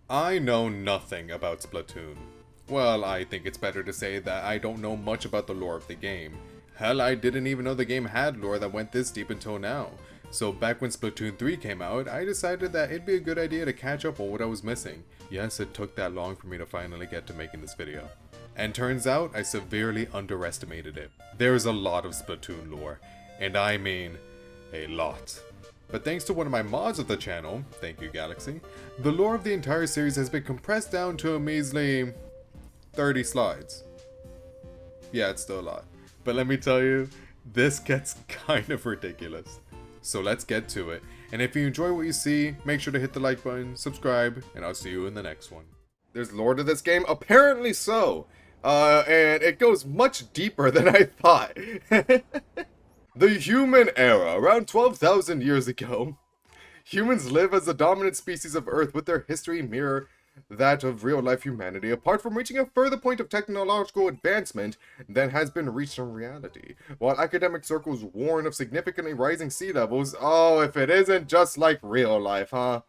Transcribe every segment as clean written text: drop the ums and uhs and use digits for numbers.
I know nothing about Splatoon. Well, I think it's better to say that I don't know much about the lore of the game. Hell, I didn't even know the game had lore that went this deep until now. So back when Splatoon 3 came out, I decided that it'd be a good idea to catch up on what I was missing. Yes, it took that long for me to finally get to making this video. And turns out, I severely underestimated it. There's a lot of Splatoon lore, and I mean, a lot. But thanks to one of my mods of the channel, thank you Galaxy, the lore of the entire series has been compressed down to a measly 30 slides. Yeah, it's still a lot. But let me tell you, this gets kind of ridiculous. So let's get to it. And if you enjoy what you see, make sure to hit the like button, subscribe, and I'll see you in the next one. There's lore to this game? Apparently so. And it goes much deeper than I thought. The human era, around 12,000 years ago. Humans live as the dominant species of Earth with their history mirror that of real-life humanity, apart from reaching a further point of technological advancement than has been reached in reality. While academic circles warn of significantly rising sea levels, oh, if it isn't just like real life, huh?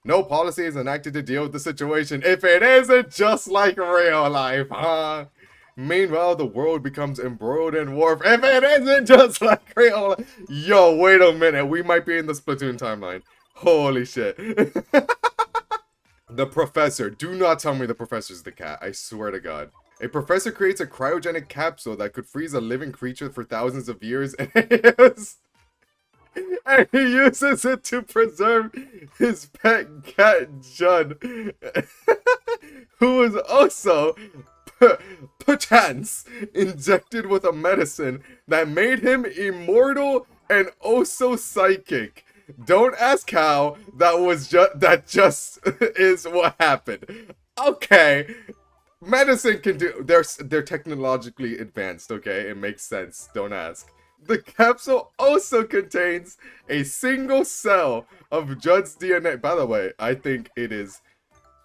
No policy is enacted to deal with the situation, if it isn't just like real life, huh? Meanwhile, the world becomes embroiled in war. If it isn't just like real life. Yo, wait a minute. We might be in the Splatoon timeline. Holy shit. The professor. Do not tell me the professor's the cat. I swear to God. A professor creates a cryogenic capsule that could freeze a living creature for thousands of years, and he uses it to preserve his pet cat, Judd, who is also perchance injected with a medicine that made him immortal and also psychic. Don't ask how. That just is what happened. Okay, medicine can do. They're technologically advanced. Okay, it makes sense. Don't ask. The capsule also contains a single cell of Judd's DNA. By the way, I think it is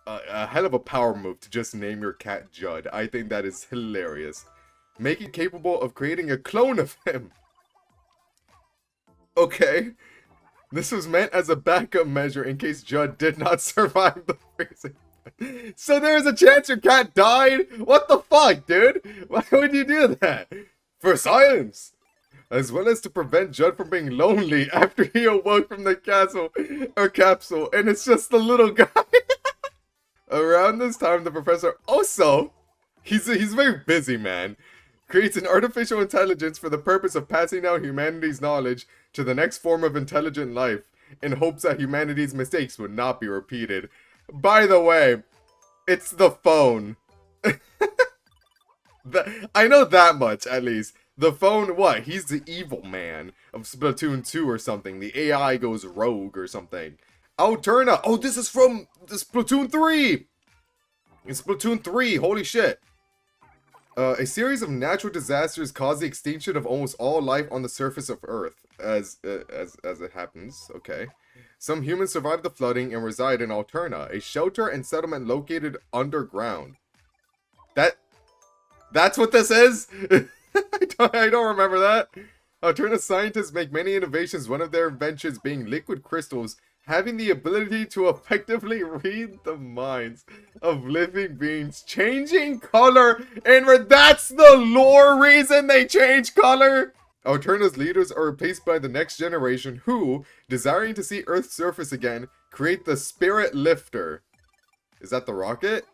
a hell of a power move to just name your cat Judd. I think that is hilarious. Making capable of creating a clone of him. Okay. This was meant as a backup measure in case Judd did not survive the freezing. So there is a chance your cat died? What the fuck, dude? Why would you do that? For science! As well as to prevent Judd from being lonely after he awoke from the capsule, and it's just the little guy. Around this time, the professor also, he's a very busy man, creates an artificial intelligence for the purpose of passing down humanity's knowledge to the next form of intelligent life, in hopes that humanity's mistakes would not be repeated. By the way, it's the phone. I know that much, at least. The phone, what? He's the evil man of Splatoon 2 or something. The AI goes rogue or something. Alterna. Oh, this is from the Splatoon 3. In Splatoon 3, holy shit. A series of natural disasters caused the extinction of almost all life on the surface of Earth, as it happens. Okay. Some humans survived the flooding and reside in Alterna, a shelter and settlement located underground. That's what this is? I don't remember that. Alterna scientists make many innovations, one of their inventions being liquid crystals, having the ability to effectively read the minds of living beings, changing color, and that's the lore reason they change color! Alterna's leaders are replaced by the next generation who, desiring to see Earth's surface again, create the Spirit Lifter. Is that the rocket?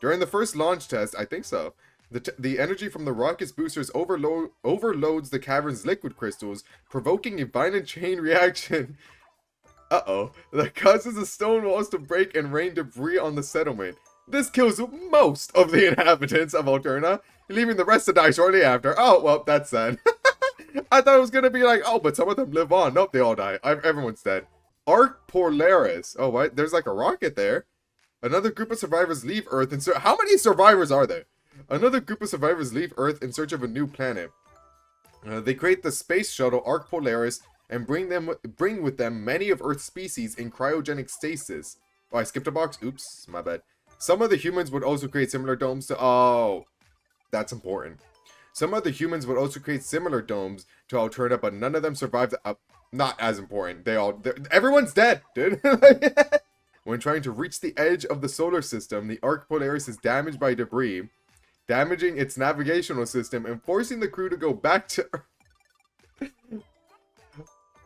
During the first launch test, I think so, the energy from the rocket's boosters overloads the cavern's liquid crystals, provoking a violent chain reaction that causes the stone walls to break and rain debris on the settlement. This kills most of the inhabitants of Alterna, leaving the rest to die shortly after. Oh, well, that's sad. I thought it was gonna be like, oh, but some of them live on. Nope, they all die. Everyone's dead. Ark Polaris. Oh, what? There's like a rocket there. Another group of survivors leave Earth and how many survivors are there? Another group of survivors leave Earth in search of a new planet. They create the space shuttle Ark Polaris and bring with them many of Earth's species in cryogenic stasis. Oh, I skipped a box? Oops, my bad. Some of the humans would also create similar domes to... Oh, that's important. Some of the humans would also create similar domes to Alterna, but none of them survived. Not as important. Everyone's dead, dude. When trying to reach the edge of the solar system, the Ark Polaris is damaged by debris, damaging its navigational system and forcing the crew to go back to Earth.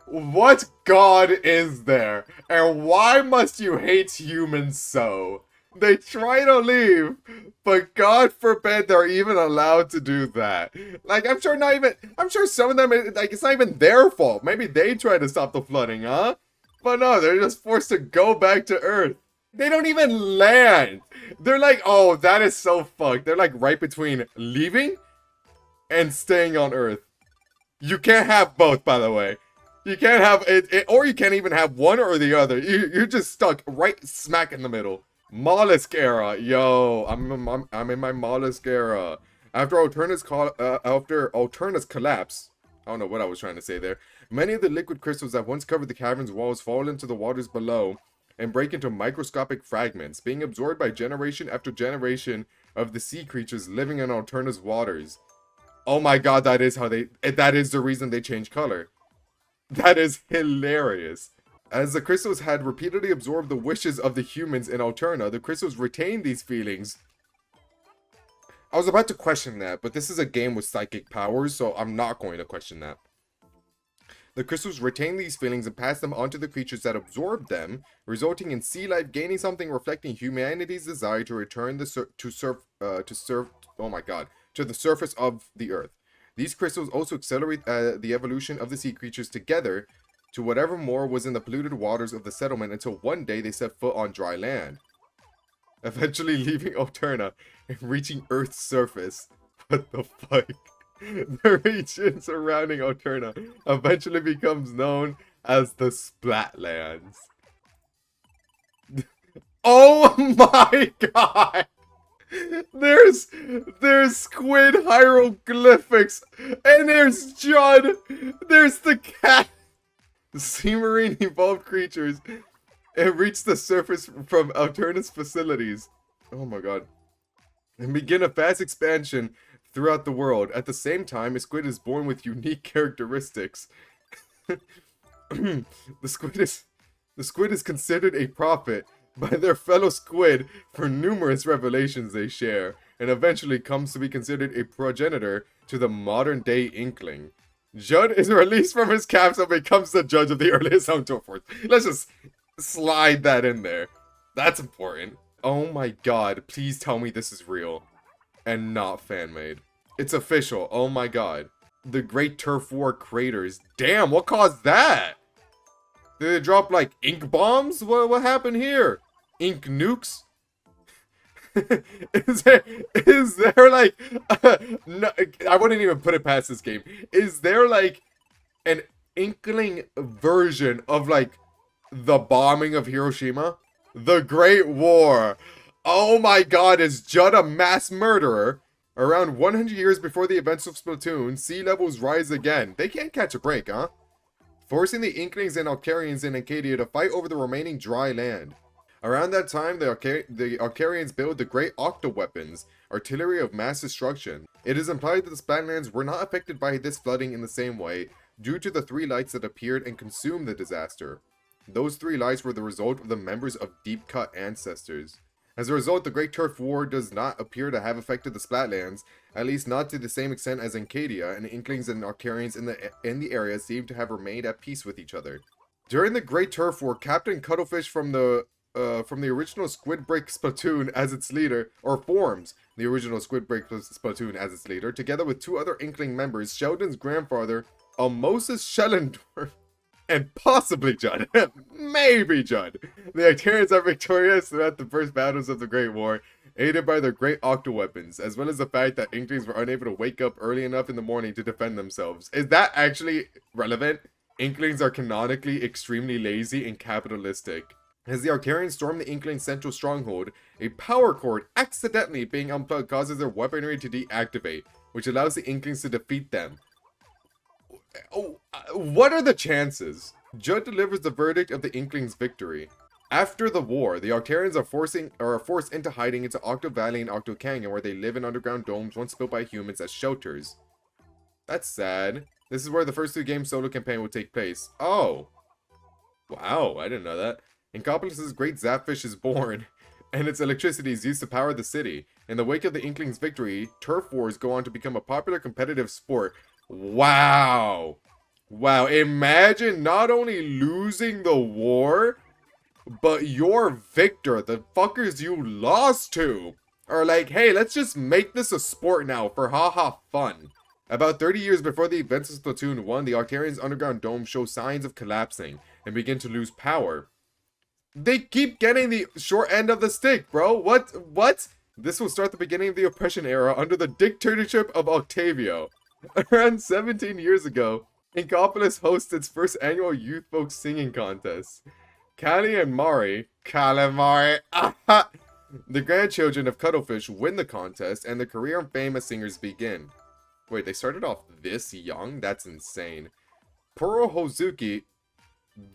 What god is there? And why must you hate humans so? They try to leave, but God forbid they're even allowed to do that. Like, I'm sure some of them, like, it's not even their fault. Maybe they tried to stop the flooding, huh? But no, they're just forced to go back to Earth. They don't even land. They're like, oh, that is so fucked. They're like right between leaving and staying on Earth. You can't have both, by the way. You can't have it, or you can't even have one or the other. You're just stuck right smack in the middle. Mollusk era, yo, I'm in my Mollusk era. After Alterna's collapse, I don't know what I was trying to say there. Many of the liquid crystals that once covered the cavern's walls fall into the waters below and break into microscopic fragments, being absorbed by generation after generation of the sea creatures living in Alterna's waters. Oh my god, that is the reason they change color. That is hilarious. As the crystals had repeatedly absorbed the wishes of the humans in Alterna, the crystals retained these feelings. I was about to question that, but this is a game with psychic powers, so I'm not going to question that. The crystals retain these feelings and pass them on to the creatures that absorbed them, resulting in sea life gaining something reflecting humanity's desire to return to the surface of the earth. These crystals also accelerate the evolution of the sea creatures together to whatever more was in the polluted waters of the settlement until one day they set foot on dry land, eventually leaving Alterna and reaching Earth's surface. What the fuck? The region surrounding Alterna eventually becomes known as the Splatlands. Oh my god! There's squid hieroglyphics, and there's Judd, there's the cat. Sea marine evolved creatures and reach the surface from Alterna's facilities. Oh my god. And begin a fast expansion throughout the world. At the same time, a squid is born with unique characteristics. The squid is considered a prophet by their fellow squid for numerous revelations they share, and eventually comes to be considered a progenitor to the modern-day inkling. Judd is released from his capsule and becomes the judge of the earliest Octo Force. Let's just slide that in there. That's important. Oh my god, please tell me this is real and not fan-made. It's official. Oh my god. The Great Turf War craters. Damn, what caused that? Did they drop like ink bombs? What happened here? Ink nukes? is there like no, I wouldn't even put it past this game. Is there like an inkling version of like the bombing of Hiroshima? The Great War. Oh my god, is Judd a mass murderer? Around 100 years before the events of Splatoon, sea levels rise again. They can't catch a break, huh? Forcing the Inklings and Alcarians in Acadia to fight over the remaining dry land. Around that time, the Alcarians build the Great Octo weapons, artillery of mass destruction. It is implied that the Splatlands were not affected by this flooding in the same way, due to the three lights that appeared and consumed the disaster. Those three lights were the result of the members of Deep Cut ancestors. As a result, the Great Turf War does not appear to have affected the Splatlands, at least not to the same extent as Acadia, and Inklings and Alcarians in the area seem to have remained at peace with each other. During the Great Turf War, Captain Cuttlefish from the original Squid Break Splatoon as its leader, or forms the original Squid Break Splatoon as its leader, together with two other Inkling members, Sheldon's grandfather, Moses Schellendorf, and possibly Judd. Maybe Judd. The Octarians are victorious throughout the first battles of the Great War, aided by their great octo weapons, as well as the fact that Inklings were unable to wake up early enough in the morning to defend themselves. Is that actually relevant? Inklings are canonically extremely lazy and capitalistic. As the Octarians storm the Inkling central stronghold, a power cord accidentally being unplugged causes their weaponry to deactivate, which allows the Inklings to defeat them. Oh, what are the chances? Judd delivers the verdict of the Inklings' victory. After the war, the Octarians are forced into hiding into Octo Valley and Octo Canyon, where they live in underground domes once built by humans as shelters. That's sad. This is where the first two games solo campaign will take place. Oh. Wow, I didn't know that. Inkopolis' great Zapfish is born, and its electricity is used to power the city. In the wake of the Inklings' victory, turf wars go on to become a popular competitive sport. Wow! Wow, imagine not only losing the war, but your victor, the fuckers you lost to, are like, hey, let's just make this a sport now for haha fun. About 30 years before the events of Splatoon 1, the Octarian's underground dome shows signs of collapsing and begin to lose power. They keep getting the short end of the stick, bro. What? This will start the beginning of the oppression era under the dictatorship of Octavio. Around 17 years ago, Inkopolis hosts its first annual youth folk singing contest. Callie and Mari, Calamari, the grandchildren of Cuttlefish, win the contest, and the career and fame as singers begin. Wait, they started off this young? That's insane. Pearl Houzuki,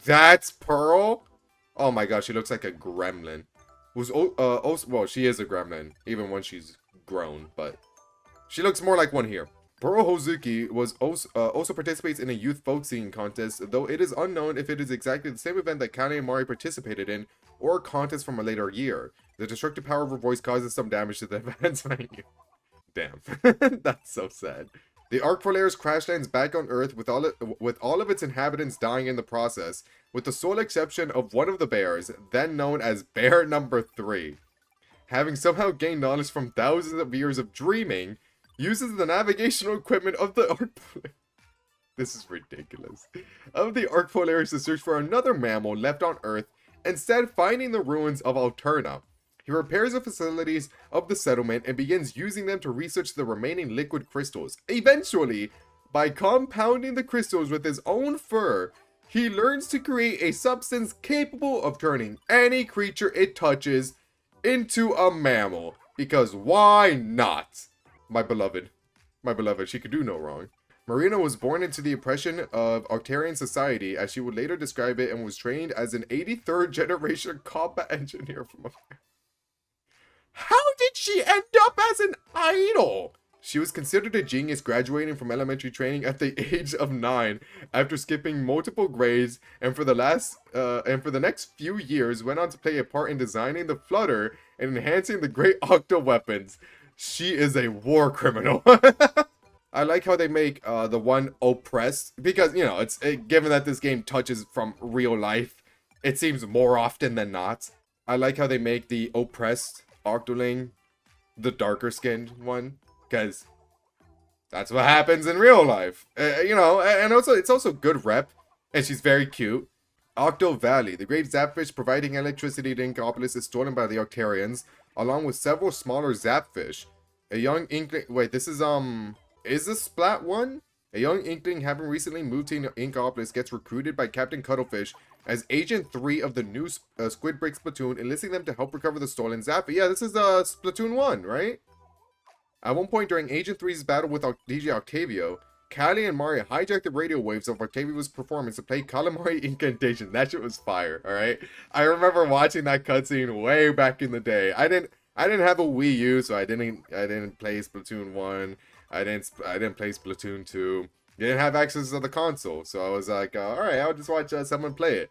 that's Pearl? Oh my gosh, she looks like a gremlin. Well, she is a gremlin, even when she's grown, but she looks more like one here. Pearl Houzuki also participates in a youth folk singing contest, though it is unknown if it is exactly the same event that Kane and Mari participated in, or a contest from a later year. The destructive power of her voice causes some damage to the event's venue. Damn. That's so sad. The Ark Polaris crash lands back on Earth with all of its inhabitants dying in the process, with the sole exception of one of the bears, then known as Bear Number 3. Having somehow gained knowledge from thousands of years of dreaming, uses the navigational equipment of the Ark Polaris. This is ridiculous. Of the Ark Polaris to search for another mammal left on Earth, instead finding the ruins of Alterna. He repairs the facilities of the settlement and begins using them to research the remaining liquid crystals. Eventually, by compounding the crystals with his own fur, he learns to create a substance capable of turning any creature it touches into a mammal. Because why not? My beloved, she could do no wrong. Marina was born into the oppression of Octarian society, as she would later describe it, and was trained as an 83rd generation combat engineer from a... How did she end up as an idol? She was considered a genius, graduating from elementary training at the age of 9 after skipping multiple grades, and for the next few years went on to play a part in designing the Flutter and enhancing the great Octo weapons. She is a war criminal. I like how they make the one oppressed, because, you know, given that this game touches from real life, it seems more often than not. I like how they make the oppressed Octoling the darker skinned one, because that's what happens in real life. You know, and also it's also good rep, and she's very cute. Octo Valley, the great Zapfish providing electricity to Inkopolis, is stolen by the Octarians, along with several smaller Zapfish. A young inkling... Wait, this is this Splat 1? A young inkling having recently moved to Inkopolis gets recruited by Captain Cuttlefish as Agent 3 of the new Squid Break Splatoon, enlisting them to help recover the stolen Zapfish. Yeah, this is Splatoon 1, right? At one point during Agent 3's battle with DJ Octavio, Callie and Mari hijacked the radio waves of Octavio's performance to play Calamari Incantation. That shit was fire, alright? I remember watching that cutscene way back in the day. I didn't have a Wii U, so I didn't play Splatoon 1. I didn't play Splatoon 2. Didn't have access to the console, so I was like, alright, I'll just watch someone play it.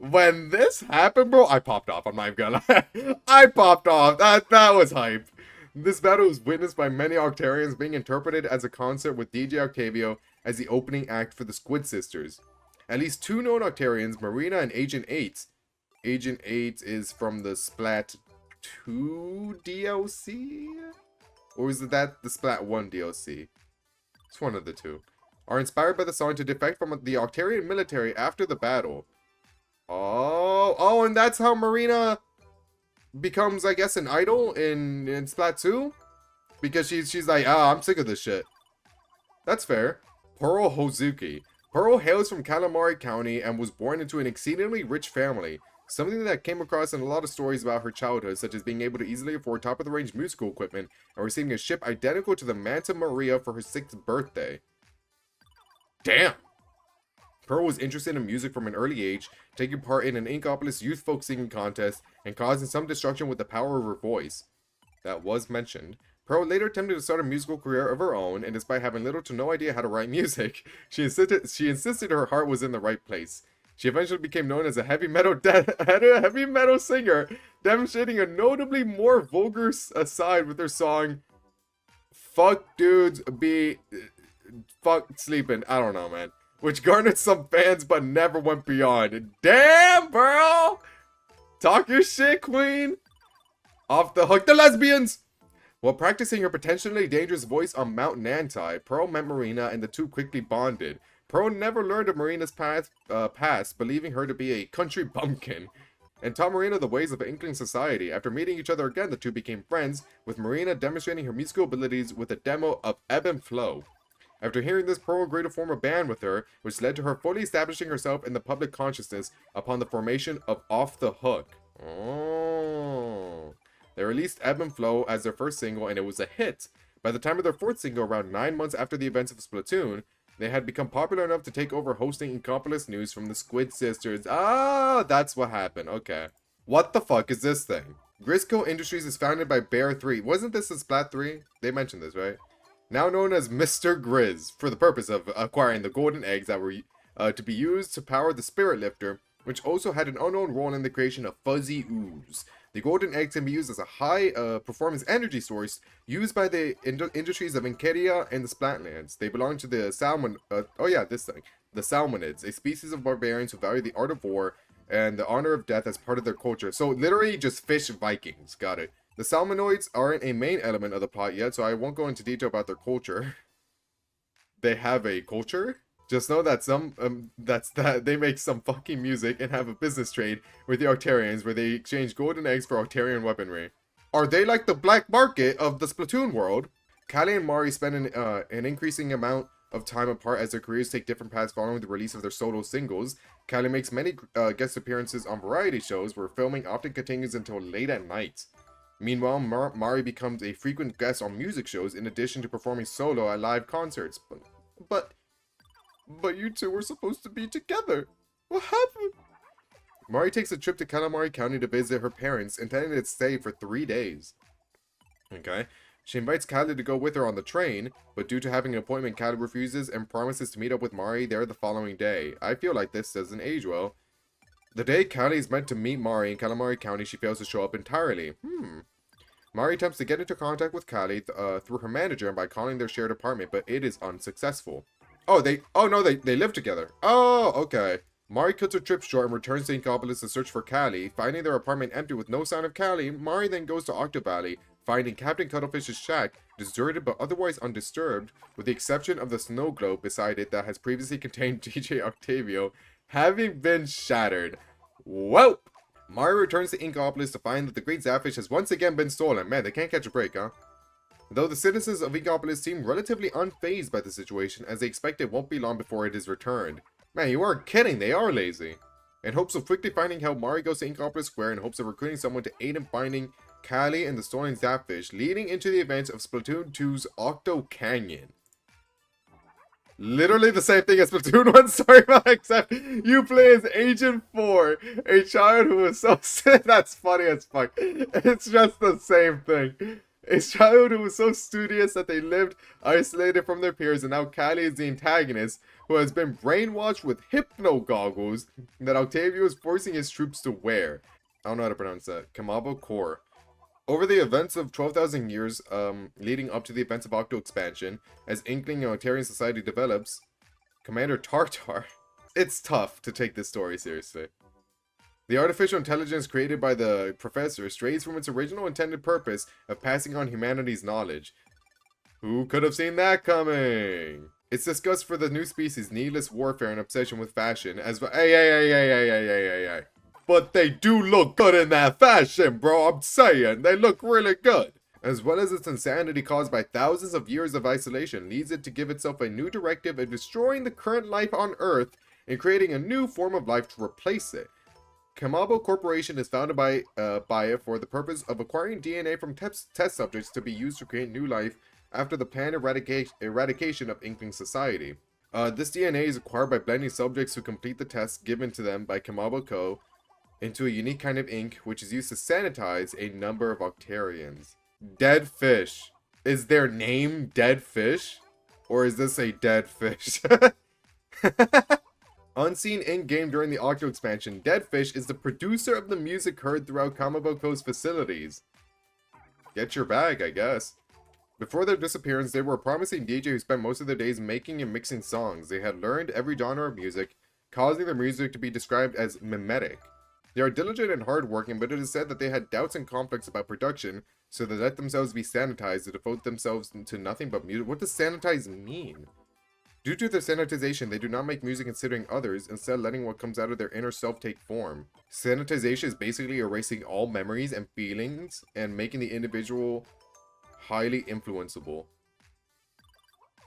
When this happened, bro, I popped off. I'm not even gonna lie. I popped off. That was hype. This battle was witnessed by many Octarians, being interpreted as a concert with DJ Octavio as the opening act for the Squid Sisters. At least 2 known Octarians, Marina and Agent 8. Agent 8 is from the Splat 2 DLC? Or is that the Splat 1 DLC? It's one of the two. Are inspired by the song to defect from the Octarian military after the battle. Oh, and that's how Marina becomes, I guess, an idol in Splat 2? Because she's like, I'm sick of this shit. That's fair. Pearl Houzuki. Pearl hails from Calamari County and was born into an exceedingly rich family. Something that came across in a lot of stories about her childhood, such as being able to easily afford top-of-the-range musical equipment and receiving a ship identical to the Manta Maria for her 6th birthday. Damn! Pearl was interested in music from an early age, taking part in an Inkopolis youth folk singing contest and causing some destruction with the power of her voice. That was mentioned. Pearl later attempted to start a musical career of her own, and despite having little to no idea how to write music, she insisted her heart was in the right place. She eventually became known as a heavy metal singer, demonstrating a notably more vulgar side with her song "Fuck Dudes Be Fuck Sleeping." I don't know, man. Which garnered some fans but never went beyond. Damn, bro! Talk your shit, queen! Off the hook, the lesbians! While practicing her potentially dangerous voice on Mount Nantai, Pearl met Marina and the two quickly bonded. Pearl never learned of Marina's past, believing her to be a country bumpkin, and taught Marina the ways of Inkling society. After meeting each other again, the two became friends, with Marina demonstrating her musical abilities with a demo of Ebb and Flow. After hearing this, Pearl agreed to form a band with her, which led to her fully establishing herself in the public consciousness upon the formation of Off the Hook. Oh. They released Ebb and Flow as their first single, and it was a hit. By the time of their fourth single, around 9 months after the events of Splatoon, they had become popular enough to take over hosting Inkopolis news from the Squid sisters. Ah, that's what happened. Okay. What the fuck is this thing? Grizzco Industries is founded by Bear 3. Wasn't this in Splat 3? They mentioned this, right? Now known as Mr. Grizz, for the purpose of acquiring the golden eggs that were to be used to power the Spirit Lifter, which also had an unknown role in the creation of fuzzy ooze. The golden eggs can be used as a high performance energy source used by the industries of Inkeria and the Splatlands. They belong to the the Salmonids, a species of barbarians who value the art of war and the honor of death as part of their culture. So literally just fish Vikings. Got it. The Salmonoids aren't a main element of the plot yet, so I won't go into detail about their culture. They have a culture? Just know that they make some fucking music and have a business trade with the Octarians where they exchange golden eggs for Octarian weaponry. Are they like the black market of the Splatoon world? Callie and Mari spend an increasing amount of time apart as their careers take different paths following the release of their solo singles. Callie makes many guest appearances on variety shows where filming often continues until late at night. Meanwhile, Mari becomes a frequent guest on music shows in addition to performing solo at live concerts. But you two were supposed to be together. What happened? Mari takes a trip to Calamari County to visit her parents, intending to stay for 3 days. Okay. She invites Callie to go with her on the train, but due to having an appointment, Callie refuses and promises to meet up with Mari there the following day. I feel like this doesn't age well. The day Callie is meant to meet Mari in Calamari County, she fails to show up entirely. Mari attempts to get into contact with Callie through her manager by calling their shared apartment, but it is unsuccessful. Oh, they live together. Oh, okay. Mari cuts her trip short and returns to Inkopolis to search for Callie. Finding their apartment empty with no sign of Callie, Mari then goes to Octo Valley, finding Captain Cuttlefish's shack deserted but otherwise undisturbed, with the exception of the snow globe beside it that has previously contained DJ Octavio, having been shattered. Welp! Mari returns to Inkopolis to find that the Great Zapfish has once again been stolen. Man, they can't catch a break, huh? Though the citizens of Inkopolis seem relatively unfazed by the situation, as they expect it won't be long before it is returned. Man, you aren't kidding, they are lazy. In hopes of quickly finding help, Mari goes to Inkopolis Square in hopes of recruiting someone to aid in finding Callie and the stolen Zapfish, leading into the events of Splatoon 2's Octo Canyon. Literally the same thing as Splatoon 1, sorry about that, except you play as Agent 4, a child who was so sick. That's funny as fuck. It's just the same thing. A child who was so studious that they lived isolated from their peers, and now Callie is the antagonist who has been brainwashed with hypno goggles that Octavio is forcing his troops to wear. I don't know how to pronounce that. Kamabo Corporation. Over the events of 12,000 years leading up to the events of Octo expansion, as Inkling and Octarian society develops, Commander Tartar. It's tough to take this story seriously. The artificial intelligence created by the professor strays from its original intended purpose of passing on humanity's knowledge. Who could have seen that coming? It's discussed for the new species' needless warfare and obsession with fashion as well. Hey. But they do look good in that fashion, bro. I'm saying, they look really good. As well as its insanity caused by thousands of years of isolation, leads it to give itself a new directive of destroying the current life on Earth and creating a new form of life to replace it. Kamabo Corporation is founded by it for the purpose of acquiring DNA from test subjects to be used to create new life after the planned eradication of Inkling society. This DNA is acquired by blending subjects who complete the tests given to them by Kamabo Co. into a unique kind of ink, which is used to sanitize a number of Octarians. Dead fish. Is their name Dead Fish? Or is this a dead fish? Unseen in-game during the Octo expansion, Deadfish is the producer of the music heard throughout Kamabo Co's facilities. Get your bag, I guess. Before their disappearance, they were a promising DJ who spent most of their days making and mixing songs. They had learned every genre of music, causing their music to be described as mimetic. They are diligent and hardworking, but it is said that they had doubts and conflicts about production, so they let themselves be sanitized to devote themselves to nothing but music. What does sanitize mean? Due to their sanitization, they do not make music considering others, instead letting what comes out of their inner self take form. Sanitization is basically erasing all memories and feelings and making the individual highly influenceable.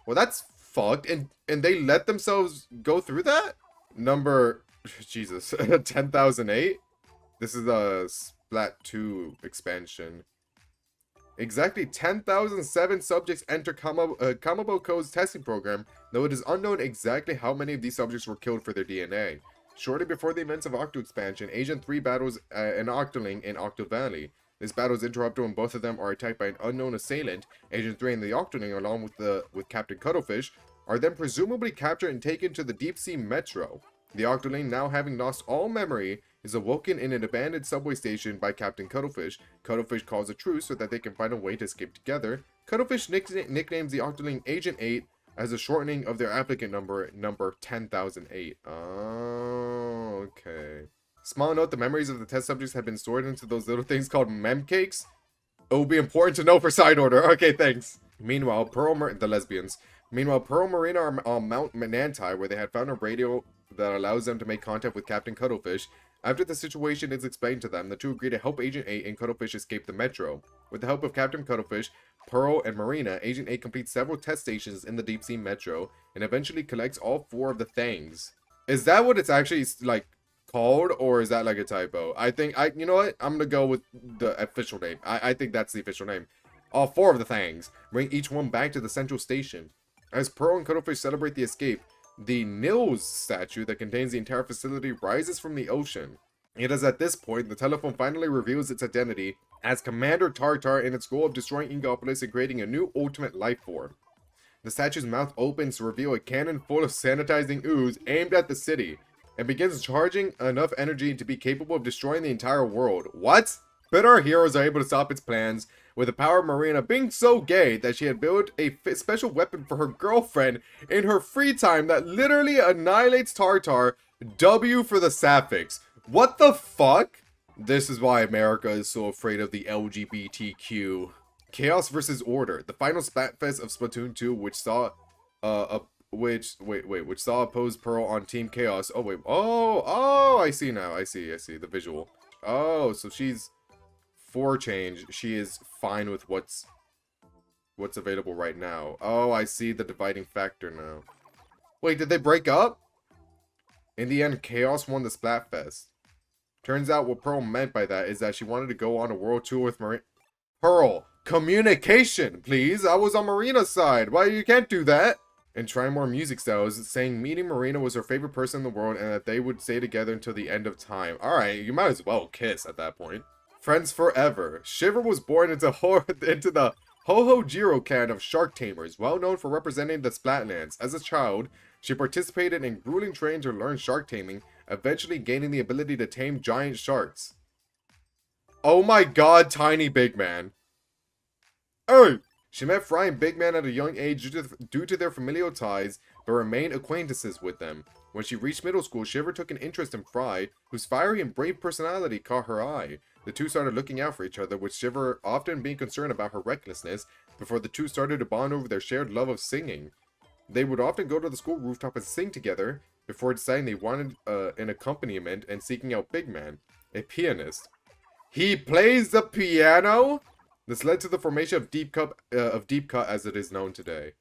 Well, that's fucked. And they let themselves go through that? Number... Jesus. 10,008? This is a Splat 2 expansion. Exactly 10,007 subjects enter Kamabo Co's testing program, though it is unknown exactly how many of these subjects were killed for their DNA. Shortly before the events of Octo expansion, Agent 3 battles an Octoling in Octo Valley. This battle is interrupted when both of them are attacked by an unknown assailant. Agent 3 and the Octoling, along with Captain Cuttlefish, are then presumably captured and taken to the deep sea metro. The Octoling, now having lost all memory, is awoken in an abandoned subway station by Captain Cuttlefish. Cuttlefish calls a truce so that they can find a way to escape together. Cuttlefish nicknames the Octoling Agent 8 as a shortening of their applicant number 10,008. Oh, okay. Small note, the memories of the test subjects have been stored into those little things called mem cakes. It will be important to know for side order. Okay, thanks. Meanwhile, the lesbians. Meanwhile, Pearl and Marina are on Mount Menantai, where they had found a radio that allows them to make contact with Captain Cuttlefish. After the situation is explained to them, the two agree to help Agent 8 and Cuttlefish escape the metro. With the help of Captain Cuttlefish, Pearl, and Marina, Agent 8 completes several test stations in the deep sea metro, and eventually collects all 4 of the things. Is that what it's actually, like, called, or is that like a typo? You know what? I'm gonna go with the official name. I think that's the official name. All 4 of the things. Bring each one back to the central station. As Pearl and Cuttlefish celebrate the escape, the Nils statue that contains the entire facility rises from the ocean. It is at this point the telephone finally reveals its identity as Commander Tartar in its goal of destroying Ingopolis and creating a new ultimate life form. The statue's mouth opens to reveal a cannon full of sanitizing ooze aimed at the city, and begins charging enough energy to be capable of destroying the entire world. What? But our heroes are able to stop its plans, with the power of Marina being so gay that she had built a special weapon for her girlfriend in her free time that literally annihilates Tartar. W for the Sapphics. What the fuck? This is why America is so afraid of the LGBTQ. Chaos versus Order, the final Splatfest of Splatoon 2, which saw which saw opposed Pearl on Team Chaos. Oh wait, oh, I see now. I see the visual. Oh, so she's for change. She is fine with what's available right now. Oh, I see the dividing factor now. Wait, did they break up? In the end, Chaos won the Splatfest. Turns out what Pearl meant by that is that she wanted to go on a world tour with Marina. Pearl, communication, please. I was on Marina's side. Why you can't do that? And try more music styles, saying meeting Marina was her favorite person in the world and that they would stay together until the end of time. Alright, you might as well kiss at that point. Friends forever. Shiver was born into the Ho-Ho-Jiro clan of shark tamers, well known for representing the Splatlands. As a child, she participated in grueling training to learn shark taming, eventually gaining the ability to tame giant sharks. Oh my god, tiny big man. Hey! She met Fry and Big Man at a young age due to their familial ties, but remained acquaintances with them. When she reached middle school, Shiver took an interest in Fry, whose fiery and brave personality caught her eye. The two started looking out for each other, with Shiver often being concerned about her recklessness, before the two started to bond over their shared love of singing. They would often go to the school rooftop and sing together, before deciding they wanted an accompaniment and seeking out Big Man, a pianist. He plays the piano? This led to the formation of Deep Cut as it is known today.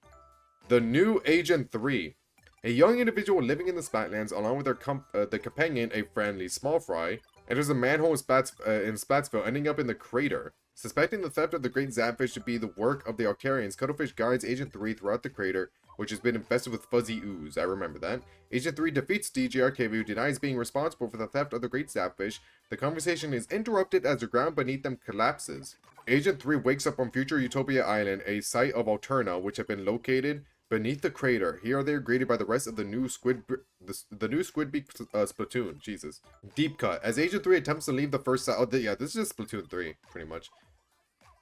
The new Agent 3. A young individual living in the Splatlands, along with the companion, a friendly small fry, enters a manhole in Splatsville, ending up in the crater. Suspecting the theft of the Great Zapfish to be the work of the Arcarians, Cuttlefish guides Agent 3 throughout the crater, which has been infested with fuzzy ooze. I remember that. Agent 3 defeats DJ Arcavia, who denies being responsible for the theft of the Great Zapfish. The conversation is interrupted as the ground beneath them collapses. Agent 3 wakes up on future Utopia Island, a site of Alterna, which had been located Beneath the crater, here they are greeted by the rest of the new the new squid beak Splatoon. Jesus. Deep cut. As Agent 3 attempts to leave the first side. Oh, yeah, this is just Splatoon 3, pretty much.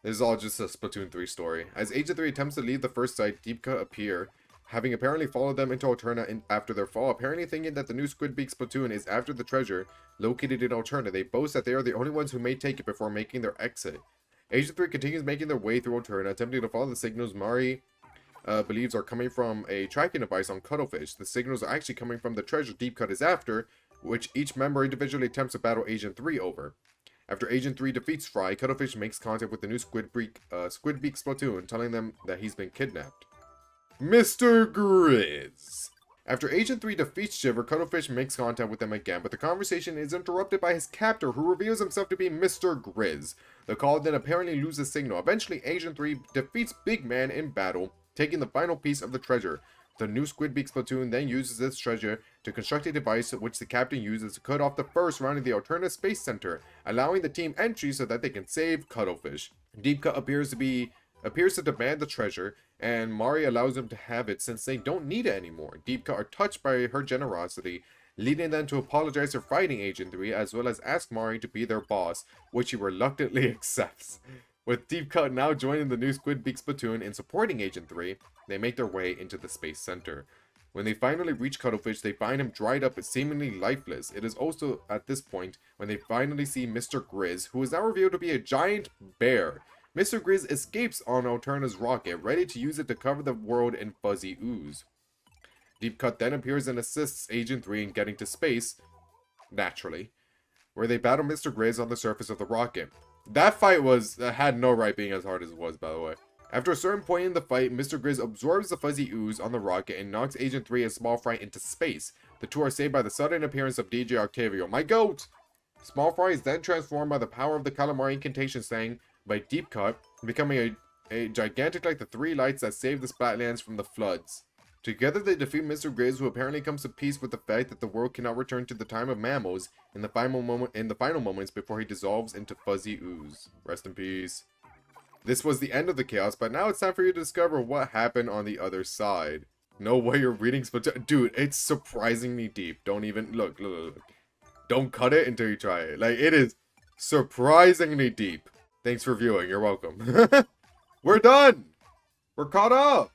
This is all just a Splatoon 3 story. As Agent 3 attempts to leave the first site, Deep cut appear, having apparently followed them into Alterna after their fall, apparently thinking that the new Squid Beak Splatoon is after the treasure located in Alterna. They boast that they are the only ones who may take it before making their exit. Agent 3 continues making their way through Alterna, attempting to follow the signals Mari believes are coming from a tracking device on Cuttlefish. The signals are actually coming from the treasure Deep Cut is after, which each member individually attempts to battle Agent 3 over. After Agent 3 defeats Fry, Cuttlefish makes contact with the new Squid Beak Splatoon, telling them that he's been kidnapped. Mr. Grizz! After Agent 3 defeats Shiver, Cuttlefish makes contact with them again, but the conversation is interrupted by his captor, who reveals himself to be Mr. Grizz. The call then apparently loses signal. Eventually, Agent 3 defeats Big Man in battle, taking the final piece of the treasure. The new Squid Beak Splatoon then uses this treasure to construct a device which the captain uses to cut off the fur surrounding the Alterna Space Center, allowing the team entry so that they can save Cuttlefish. Deep Cut appears to demand the treasure, and Mari allows him to have it since they don't need it anymore. Deep Cut are touched by her generosity, leading them to apologize for fighting Agent 3, as well as ask Mari to be their boss, which he reluctantly accepts. With Deep Cut now joining the new Squid Beak Splatoon and supporting Agent 3, they make their way into the Space Center. When they finally reach Cuttlefish, they find him dried up and seemingly lifeless. It is also at this point when they finally see Mr. Grizz, who is now revealed to be a giant bear. Mr. Grizz escapes on Alterna's rocket, ready to use it to cover the world in fuzzy ooze. Deep Cut then appears and assists Agent 3 in getting to space, naturally, where they battle Mr. Grizz on the surface of the rocket. That fight had no right being as hard as it was, by the way. After a certain point in the fight, Mr. Grizz absorbs the fuzzy ooze on the rocket and knocks Agent 3 and Small Fry into space. The two are saved by the sudden appearance of DJ Octavio. My goat! Small Fry is then transformed by the power of the Calamari incantation sang by Deep Cut, becoming a gigantic like the three lights that saved the Splatlands from the floods. Together they defeat Mr. Grizz, who apparently comes to peace with the fact that the world cannot return to the time of mammals in the final moments before he dissolves into fuzzy ooze. Rest in peace. This was the end of the chaos, but now it's time for you to discover what happened on the other side. No way you're reading Splatoon. Dude, it's surprisingly deep. Don't even look. Don't cut it until you try it. Like, it is surprisingly deep. Thanks for viewing. You're welcome. We're done. We're caught up.